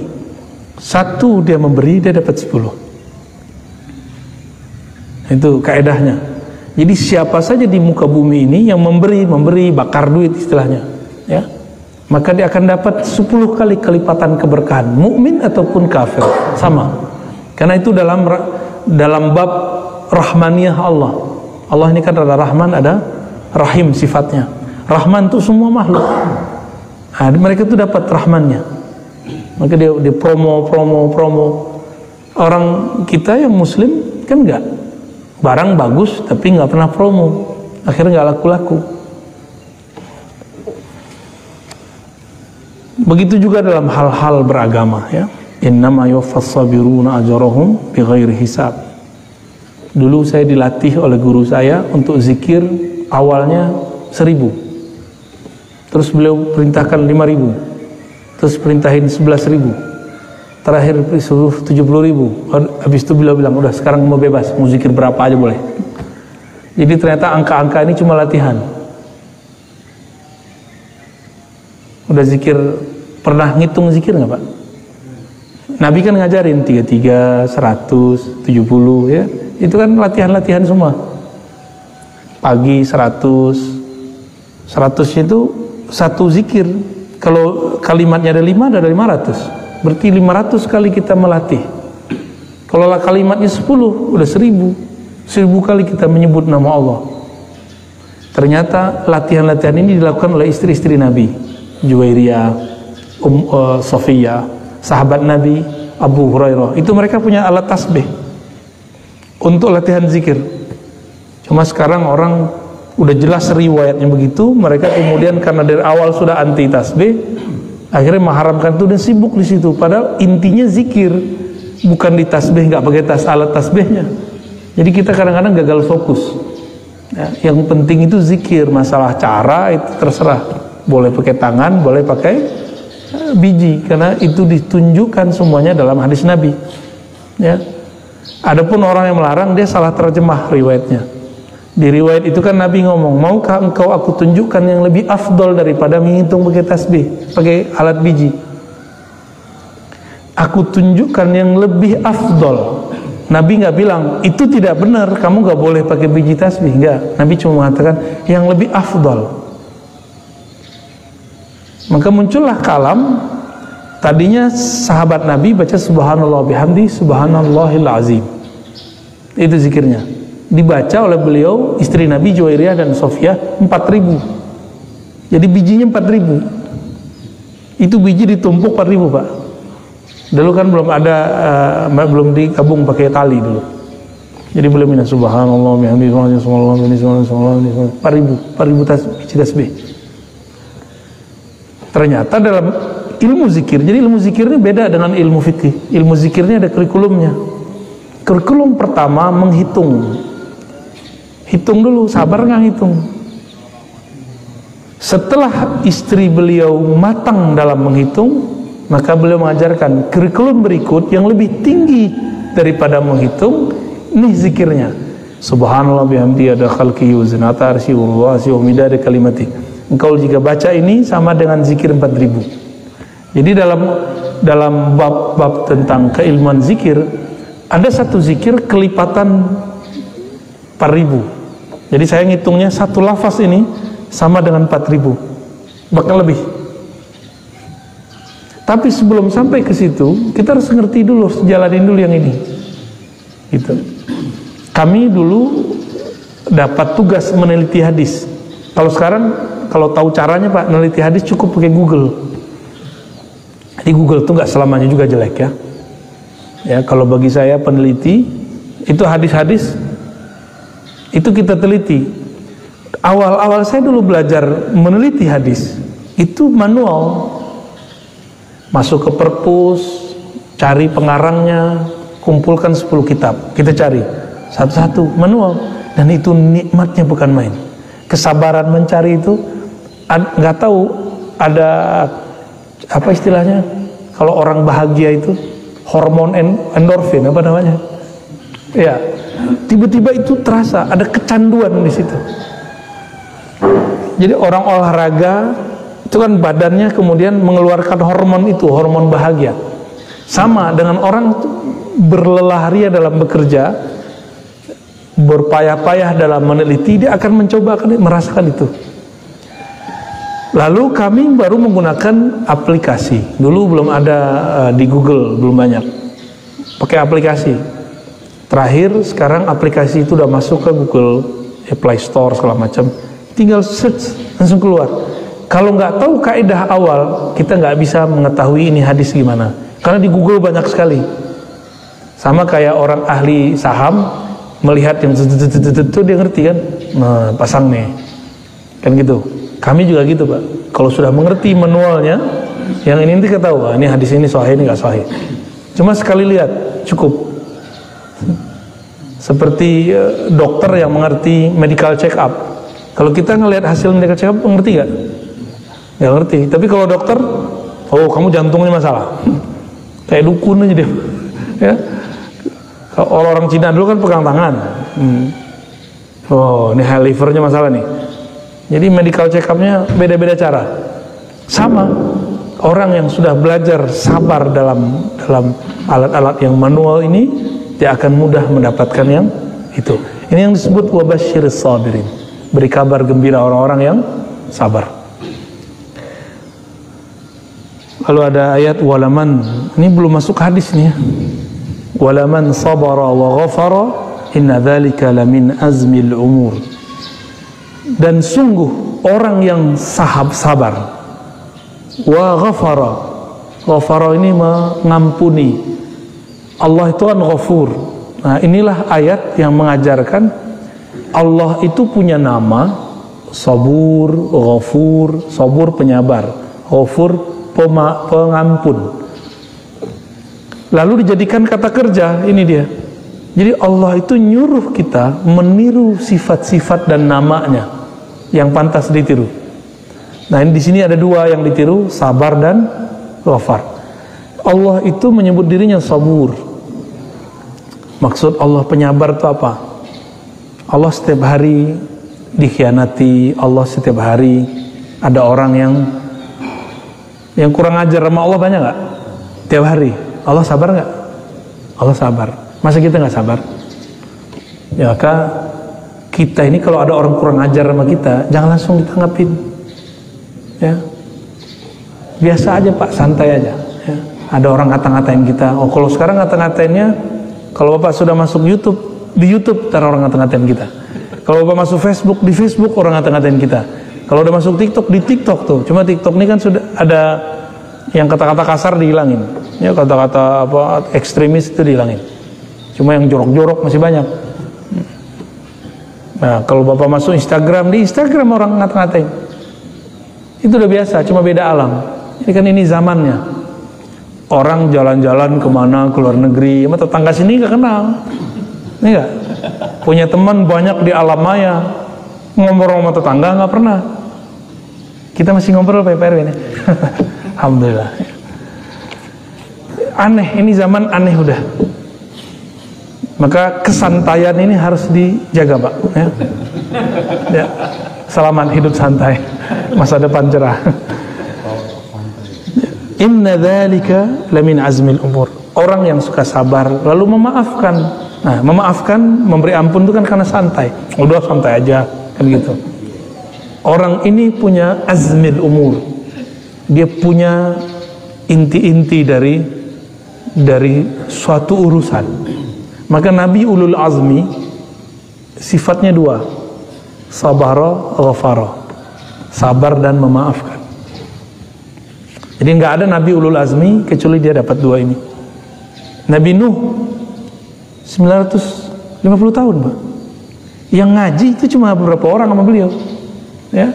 S1: 1 dia memberi, dia dapat 10. Itu kaedahnya. Jadi siapa saja di muka bumi ini yang memberi bakar duit istilahnya, ya, maka dia akan dapat 10 kali kelipatan keberkahan, mukmin ataupun kafir, sama. Karena itu dalam bab rahmaniyah Allah. Allah ini kan ada Rahman, ada Rahim sifatnya. Rahman itu semua makhluk. Nah, mereka itu dapat rahmannya. Maka dia promo. Orang kita yang muslim kan enggak. Barang bagus tapi nggak pernah promo, akhirnya nggak laku-laku. Begitu juga dalam hal-hal beragama, ya. Innama yuwaffas sabiruna ajrahum bighairi hisab. Dulu saya dilatih oleh guru saya untuk zikir awalnya 1.000. Terus beliau perintahkan 5.000. Terus perintahin 11.000. Terakhir suruh 70.000. Habis itu beliau bilang, udah sekarang mau bebas, mau zikir berapa aja boleh. Jadi ternyata angka-angka ini cuma latihan. Udah zikir, pernah ngitung zikir nggak Pak? Nabi kan ngajarin 33, 100, 70 ya. Itu kan latihan-latihan semua. Pagi 100 itu satu zikir. Kalau kalimatnya ada 5, ada 500. Berarti 500 kali kita melatih. Kalau kalimatnya 10, udah 1.000. 1.000 kali kita menyebut nama Allah. Ternyata latihan-latihan ini dilakukan oleh istri-istri Nabi. Juwairiyah, Sofiyah, sahabat Nabi, Abu Hurairah. Itu mereka punya alat tasbih untuk latihan zikir. Cuma sekarang orang udah jelas riwayatnya begitu, mereka kemudian karena dari awal sudah anti tasbih, akhirnya mengharamkan itu dan sibuk di situ. Padahal intinya zikir, bukan di tasbih, nggak pakai alat tasbihnya. Jadi kita kadang-kadang gagal fokus. Ya, yang penting itu zikir. Masalah cara itu terserah. Boleh pakai tangan, boleh pakai biji, karena itu ditunjukkan semuanya dalam hadis Nabi. Ya. Adapun orang yang melarang, dia salah terjemah riwayatnya. Di riwayat itu kan Nabi ngomong, maukah engkau aku tunjukkan yang lebih afdol daripada menghitung pakai tasbih, pakai alat biji? Aku tunjukkan yang lebih afdol. Nabi nggak bilang itu tidak benar, kamu nggak boleh pakai biji tasbih, enggak. Nabi cuma mengatakan yang lebih afdol. Maka muncullah kalam. Tadinya sahabat Nabi baca subhanallah bihamdi subhanallahil azim. Itu zikirnya. Dibaca oleh beliau, istri Nabi Juwairiyah dan Sofiyah 4.000. Jadi bijinya 4.000. Itu biji ditumpuk 4.000 Pak. Dulu kan belum ada, belum digabung pakai tali dulu. Jadi belum ini subhanallah bihamdi subhanallah bihamdi subhanallah 4.000 biji tasbih. Ternyata dalam ilmu zikir, jadi ilmu zikirnya beda dengan ilmu fikih. Ilmu zikirnya ada kurikulumnya. Kurikulum pertama menghitung. Hitung dulu, sabar nggak hitung. Setelah istri beliau matang dalam menghitung, maka beliau mengajarkan kurikulum berikut yang lebih tinggi daripada menghitung. Ini zikirnya. Subhanallah bihamdi ada khalqihi wa zinata arsyihi wa midada kalimati. Engkau jika baca ini sama dengan zikir 4.000. Jadi dalam bab tentang keilmuan zikir, ada satu zikir kelipatan 4.000. Jadi saya ngitungnya satu lafaz ini sama dengan 4.000, bahkan lebih. Tapi sebelum sampai ke situ, kita harus ngerti dulu, jalanin dulu yang ini. Gitu. Kami dulu dapat tugas meneliti hadis. Kalau sekarang, kalau tahu caranya Pak, meneliti hadis cukup pakai Google. Di Google itu nggak selamanya juga jelek ya. Ya, kalau bagi saya peneliti, itu hadis-hadis itu kita teliti. Awal-awal saya dulu belajar meneliti hadis, itu manual. Masuk ke perpus, cari pengarangnya, kumpulkan 10 kitab, kita cari satu-satu manual. Dan itu nikmatnya bukan main. Kesabaran mencari itu, nggak tahu ada apa istilahnya, kalau orang bahagia itu hormon endorfin apa namanya, ya tiba-tiba itu terasa ada kecanduan di situ. Jadi orang olahraga itu kan badannya kemudian mengeluarkan hormon itu, hormon bahagia. Sama dengan orang berlelah ria dalam bekerja, berpayah-payah dalam meneliti, dia akan mencoba, akan merasakan itu. Lalu kami baru menggunakan aplikasi. Dulu belum ada di Google, belum banyak. Pakai aplikasi. Terakhir sekarang aplikasi itu udah masuk ke Google, Play Store segala macam. Tinggal search langsung keluar. Kalau nggak tahu kaidah awal, kita nggak bisa mengetahui ini hadis gimana. Karena di Google banyak sekali. Sama kayak orang ahli saham melihat yang itu dia ngerti kan, nah pasang nih, kan gitu. Kami juga gitu Pak. Kalau sudah mengerti manualnya, Yang ini nanti ketahui, ini hadis ini sahih, ini nggak sahih. Cuma sekali lihat cukup. Seperti dokter yang mengerti medical check up. Kalau kita ngelihat hasil medical check up, ngerti nggak? Nggak ngerti. Tapi kalau dokter, oh kamu jantungnya masalah. Kayak dukun aja dia. Ya. Kalau orang Cina dulu kan pegang tangan. Oh, ini livernya masalah nih. Jadi medical check up-nya beda-beda cara. Sama. Orang yang sudah belajar sabar dalam alat-alat yang manual ini, dia akan mudah mendapatkan yang itu. Ini yang disebut wabasyiris sabirin. Beri kabar gembira orang-orang yang sabar. Lalu ada ayat walaman. Ini belum masuk hadis nih ya. Walaman sabara wa ghafara inna dzalika lamin azmil umur. Dan sungguh orang yang sabar wa ghafara ini mengampuni. Allah itu kan ghafur. Nah, inilah ayat yang mengajarkan Allah itu punya nama sabur, ghafur. Sabur penyabar, ghafur pengampun. Lalu dijadikan kata kerja, ini dia. Jadi Allah itu nyuruh kita meniru sifat-sifat dan namanya yang pantas ditiru. Nah, di sini ada dua yang ditiru, sabar dan ghafar. Allah itu menyebut dirinya sabur. Maksud Allah penyabar itu apa? Allah setiap hari dikhianati, Allah setiap hari ada orang yang kurang ajar sama Allah, banyak nggak? Tiap hari Allah sabar nggak? Allah sabar. Masa kita nggak sabar? Ya, maka kita ini kalau ada orang kurang ajar sama kita, jangan langsung ditanggapin. Ya, biasa aja Pak, santai aja. Ya. Ada orang ngata-ngatain kita. Oh, kalau sekarang ngata-ngatainnya, kalau Bapak sudah masuk YouTube, di YouTube ntar orang ngata-ngatain kita. Kalau Bapak masuk Facebook, di Facebook orang ngata-ngatain kita. Kalau udah masuk TikTok, di TikTok tuh. Cuma TikTok ini kan sudah ada yang kata-kata kasar dihilangin. Ya, kata-kata apa ekstremis itu dihilangin. Cuma yang jorok-jorok masih banyak. Nah, kalau Bapak masuk Instagram, di Instagram orang ngata-ngatain. Itu udah biasa, cuma beda alam. Ini kan ini zamannya. Orang jalan-jalan kemana, ke luar negeri, sama tetangga sini nggak kenal. Ini nggak? Punya teman banyak di alam maya, ngobrol sama tetangga nggak pernah. Kita masih ngobrol Pak RW ini. Alhamdulillah. Aneh, ini zaman aneh udah. Maka kesantaian ini harus dijaga Pak. Ya. Ya. Selamat hidup santai, masa depan cerah. Inna dzalika lamin azmil umur. Orang yang suka sabar lalu memaafkan. Nah, memaafkan, memberi ampun itu kan karena santai. Udah santai aja, kan gitu. Orang ini punya azmil umur. Dia punya inti-inti dari suatu urusan. Maka Nabi ulul azmi sifatnya dua. Sabara, ghafara. Sabar dan memaafkan. Jadi nggak ada Nabi ulul azmi kecuali dia dapat dua ini. Nabi Nuh 950 tahun Pak. Yang ngaji itu cuma beberapa orang sama beliau. Ya.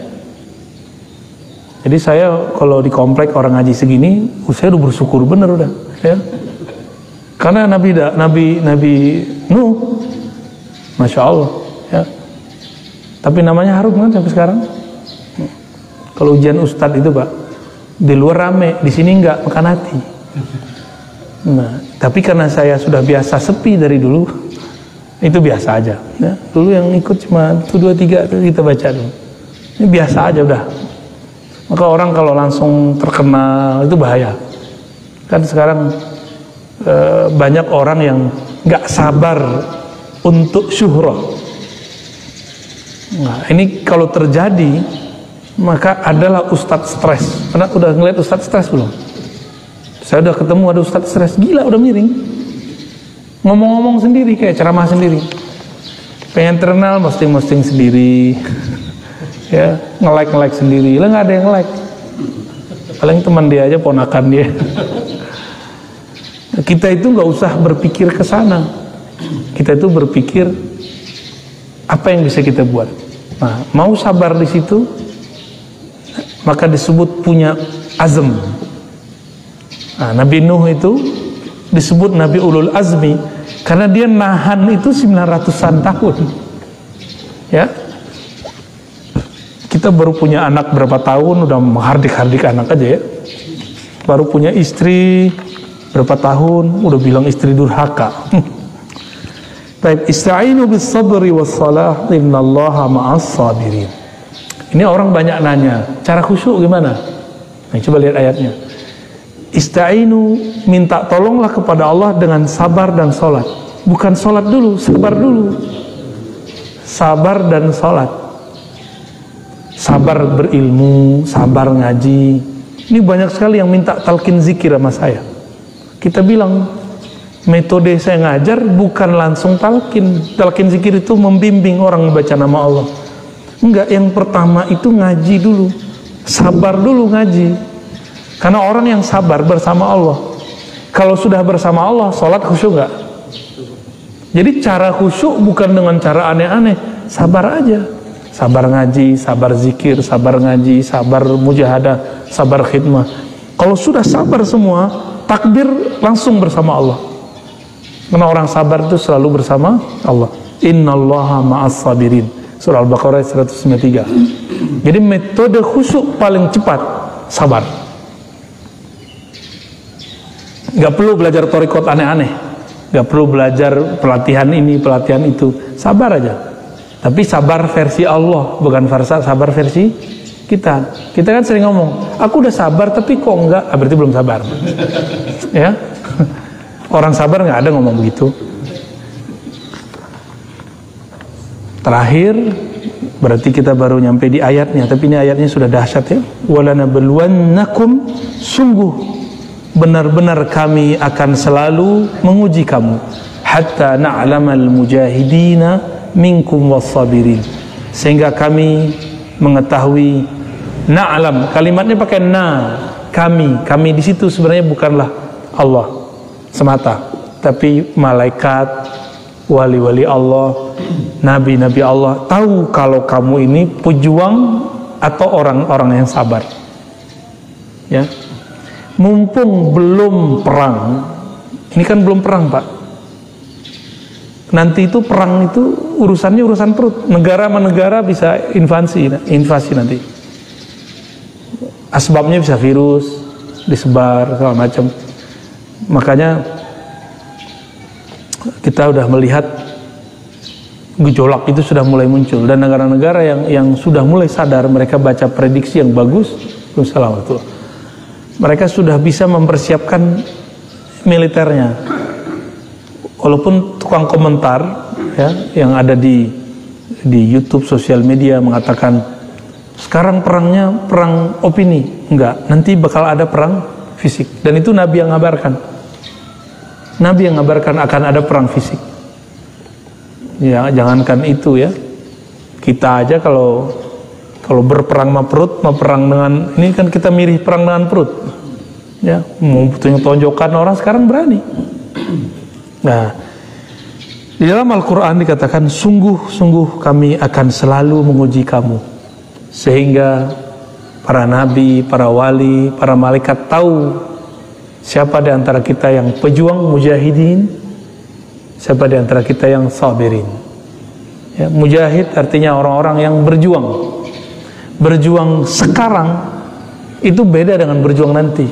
S1: Jadi saya kalau di komplek orang ngaji segini, saya udah bersyukur bener udah. Ya. Karena Nabi Nuh, Masya Allah. Ya. Tapi namanya harum kan sampai sekarang. Kalau ujian ustadz itu Pak, di luar rame, di sini enggak, makan hati. Nah, tapi karena saya sudah biasa sepi dari dulu, itu biasa aja. Ya. Dulu yang ikut cuma 1, 2, 3 kita baca dulu. Ini biasa aja udah. Maka orang kalau langsung terkenal itu bahaya. Kan sekarang banyak orang yang nggak sabar untuk syuhrah. Nah, ini kalau terjadi, maka adalah ustadz stres. Pernah udah ngeliat ustadz stres belum? Saya udah ketemu ada ustadz stres, gila udah miring. Ngomong-ngomong sendiri, kayak ceramah sendiri. Pengen terkenal, posting sendiri. Ya, nge-like sendiri. Lah nggak ada yang nge-like. Paling teman dia aja, ponakan dia. Kita itu nggak usah berpikir ke sana. Kita itu berpikir apa yang bisa kita buat. Nah, mau sabar di situ, maka disebut punya azam. Nah, Nabi Nuh itu disebut Nabi Ulul Azmi karena dia nahan itu 900-an tahun. Ya. Kita baru punya anak berapa tahun udah menghardik-hardik anak aja ya. Baru punya istri berapa tahun udah bilang istri durhaka. Baik, ista'inu bis sabri was salah innallaha ma'as sabirin. Ini orang banyak nanya, cara khusyuk gimana? Nah, coba lihat ayatnya. Ista'inu, minta tolonglah kepada Allah dengan sabar dan sholat. Bukan sholat dulu, sabar dulu. Sabar dan sholat. Sabar berilmu, sabar ngaji. Ini banyak sekali yang minta talqin zikir sama saya. Kita bilang, metode saya ngajar bukan langsung talqin. Talqin zikir itu membimbing orang membaca nama Allah. Enggak, yang pertama itu ngaji dulu. Sabar dulu ngaji. Karena orang yang sabar bersama Allah, kalau sudah bersama Allah, sholat khusyuk enggak? Jadi cara khusyuk bukan dengan cara aneh-aneh. Sabar aja. Sabar ngaji, sabar zikir, sabar ngaji, sabar mujahadah, sabar khidmah. Kalau sudah sabar semua, takbir langsung bersama Allah. Karena orang sabar itu selalu bersama Allah. Innallaha ma'as sabirin. Surah Al-Baqarah 193. Jadi metode khusyuk paling cepat sabar. Gak perlu belajar thariqat aneh-aneh, gak perlu belajar pelatihan ini, pelatihan itu. Sabar aja. Tapi sabar versi Allah, bukan sabar versi kita. Kita kan sering ngomong, aku udah sabar tapi kok enggak, berarti belum sabar. Ya, orang sabar nggak ada ngomong begitu. Terakhir, berarti kita baru nyampe di ayatnya, tapi ini ayatnya sudah dahsyat ya. Walanabluwannakum, sungguh benar-benar kami akan selalu menguji kamu, hatta na'lamal mujahidina minkum wassabirin, sehingga kami mengetahui. Na'lam, kalimatnya pakai na, kami di situ sebenarnya bukanlah Allah semata, tapi malaikat, wali-wali Allah, nabi-nabi Allah tahu kalau kamu ini pejuang atau orang-orang yang sabar. Ya, mumpung belum perang, ini kan belum perang Pak. Nanti itu perang itu urusannya urusan perut. Negara sama negara bisa invasi nanti. Asbabnya bisa virus, disebar segala macam. Makanya kita udah melihat gejolak itu sudah mulai muncul, dan negara-negara yang sudah mulai sadar, mereka baca prediksi yang bagus. Mereka sudah bisa mempersiapkan militernya. Walaupun tukang komentar ya yang ada di YouTube, sosial media mengatakan sekarang perangnya perang opini, enggak, nanti bakal ada perang fisik. Dan itu Nabi yang ngabarkan. Nabi yang ngabarkan akan ada perang fisik. Ya, jangankan itu ya. Kita aja kalau berperang sama perut, mau perang dengan ini kan kita mirip perang dengan perut. Ya, mau tonjokan orang sekarang berani. Nah, di dalam Al-Quran dikatakan sungguh-sungguh kami akan selalu menguji kamu, sehingga para nabi, para wali, para malaikat tahu siapa di antara kita yang pejuang mujahidin, siapa di antara kita yang sabirin. Ya, mujahid artinya orang-orang yang berjuang. Berjuang sekarang itu beda dengan berjuang nanti.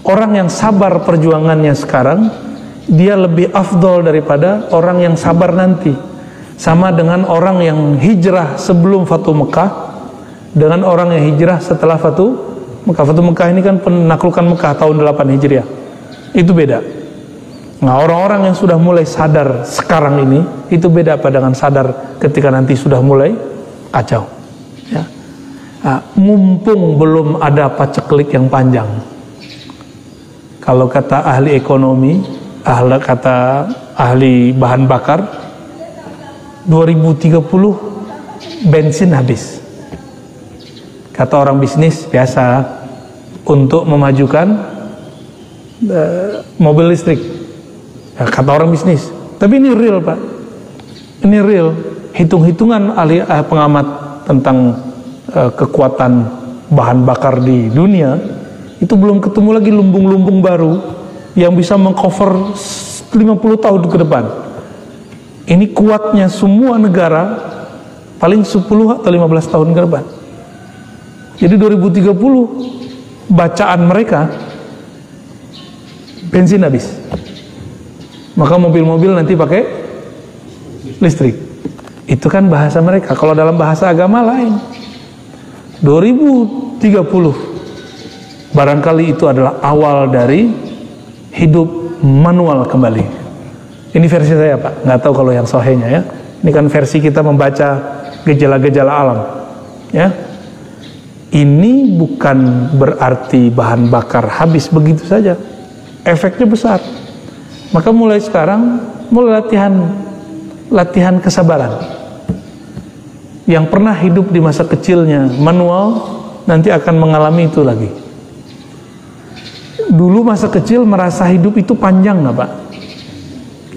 S1: Orang yang sabar perjuangannya sekarang, dia lebih afdol daripada orang yang sabar nanti. Sama dengan orang yang hijrah sebelum Fatu Mekah dengan orang yang hijrah setelah Fatu Mekah. Fatu Mekah ini kan penaklukan Mekah tahun 8 Hijriah. Itu beda. Nah, orang-orang yang sudah mulai sadar sekarang ini, itu beda apa dengan sadar ketika nanti sudah mulai kacau. Ya. Nah, mumpung belum ada paceklik yang panjang. Kalau kata ahli ekonomi, kata ahli bahan bakar, 2030 bensin habis. Kata orang bisnis biasa, untuk memajukan mobil listrik. Kata orang bisnis. Tapi ini real Pak. Ini real. Hitung-hitungan ahli pengamat tentang kekuatan bahan bakar di dunia Itu belum ketemu lagi lumbung-lumbung baru yang bisa mengcover 50 tahun ke depan. Ini kuatnya semua negara paling 10 atau 15 tahun ke depan. Jadi 2030 bacaan mereka bensin habis. Maka mobil-mobil nanti pakai listrik. Itu kan bahasa mereka. Kalau dalam bahasa agama lain. 2030 barangkali itu adalah awal dari hidup manual kembali. Ini versi saya, Pak. Nggak tahu kalau yang sahihnya ya. Ini kan versi kita membaca gejala-gejala alam. Ya. Ini bukan berarti bahan bakar habis begitu saja. Efeknya besar. Maka mulai sekarang, mulai latihan kesabaran. Yang pernah hidup di masa kecilnya manual, nanti akan mengalami itu lagi. Dulu masa kecil merasa hidup itu panjang nggak, Pak?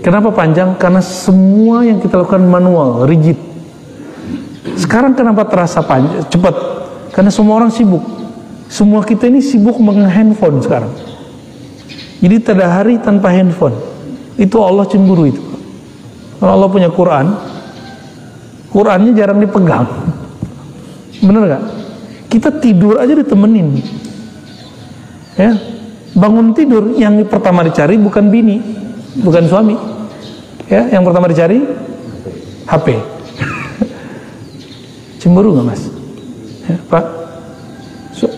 S1: Kenapa panjang? Karena semua yang kita lakukan manual, rigid. Sekarang kenapa terasa panjang, cepat? Karena semua orang sibuk. Semua kita ini sibuk mengenai handphone sekarang. Jadi tak ada hari tanpa handphone. Itu Allah cemburu itu. Kalau Allah punya Quran, Qurannya jarang dipegang. Bener gak? Kita tidur aja ditemenin. Ya, bangun tidur yang pertama dicari bukan bini, bukan suami. Ya, yang pertama dicari HP. Cemburu nggak, Mas? Ya, Pak,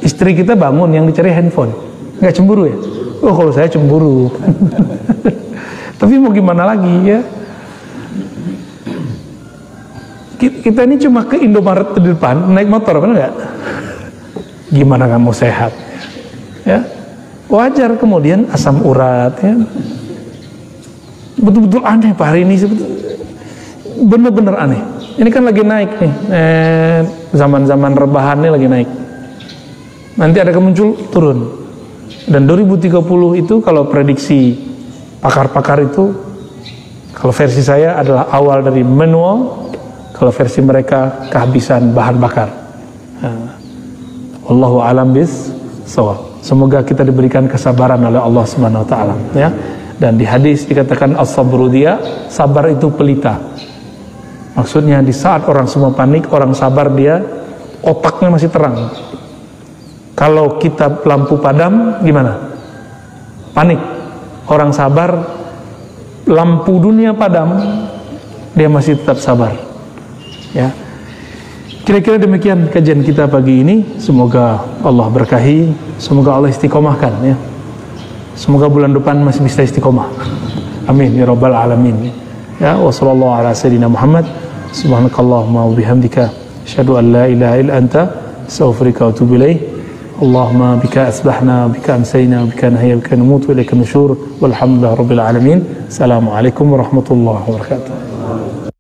S1: istri kita bangun yang dicari handphone, nggak cemburu ya? Oh, kalau saya cemburu. Tapi mau gimana lagi ya? Kita ini cuma ke Indomaret di depan naik motor, benar nggak? Gimana kamu sehat? Ya, wajar. Kemudian asam urat, ya. Betul-betul aneh Pak hari ini, bener-bener aneh. Ini kan lagi naik nih, zaman-zaman rebahan nih lagi naik. Nanti ada muncul turun. Dan 2030 itu kalau prediksi pakar-pakar itu, kalau versi saya adalah awal dari manual, kalau versi mereka kehabisan bahan bakar. Wallahu a'lam bis-shawab. Semoga kita diberikan kesabaran oleh Allah Subhanahu wa taala, ya. Dan di hadis dikatakan as-sabru dia, sabar itu pelita. Maksudnya di saat orang semua panik, orang sabar dia otaknya masih terang. Kalau kita lampu padam gimana? Panik. Orang sabar lampu dunia padam, dia masih tetap sabar. Ya. Kira-kira demikian kajian kita pagi ini. Semoga Allah berkahi, semoga Allah istiqomahkan ya. Semoga bulan depan masih bisa istiqomah. Amin ya rabbal alamin. Ya, wa sallallahu ala sayyidina Muhammad. Subhanakallahumma wa bihamdika asyhadu an la ilaha illa anta astaghfiruka wa atubu ilaik. Allahumma bika asbahna, bika amsayna, bika nahya, bika namut, wa ilaika nusyur. Walhamdulillahi rabbil alamin. Assalamualaikum warahmatullahi wabarakatuh.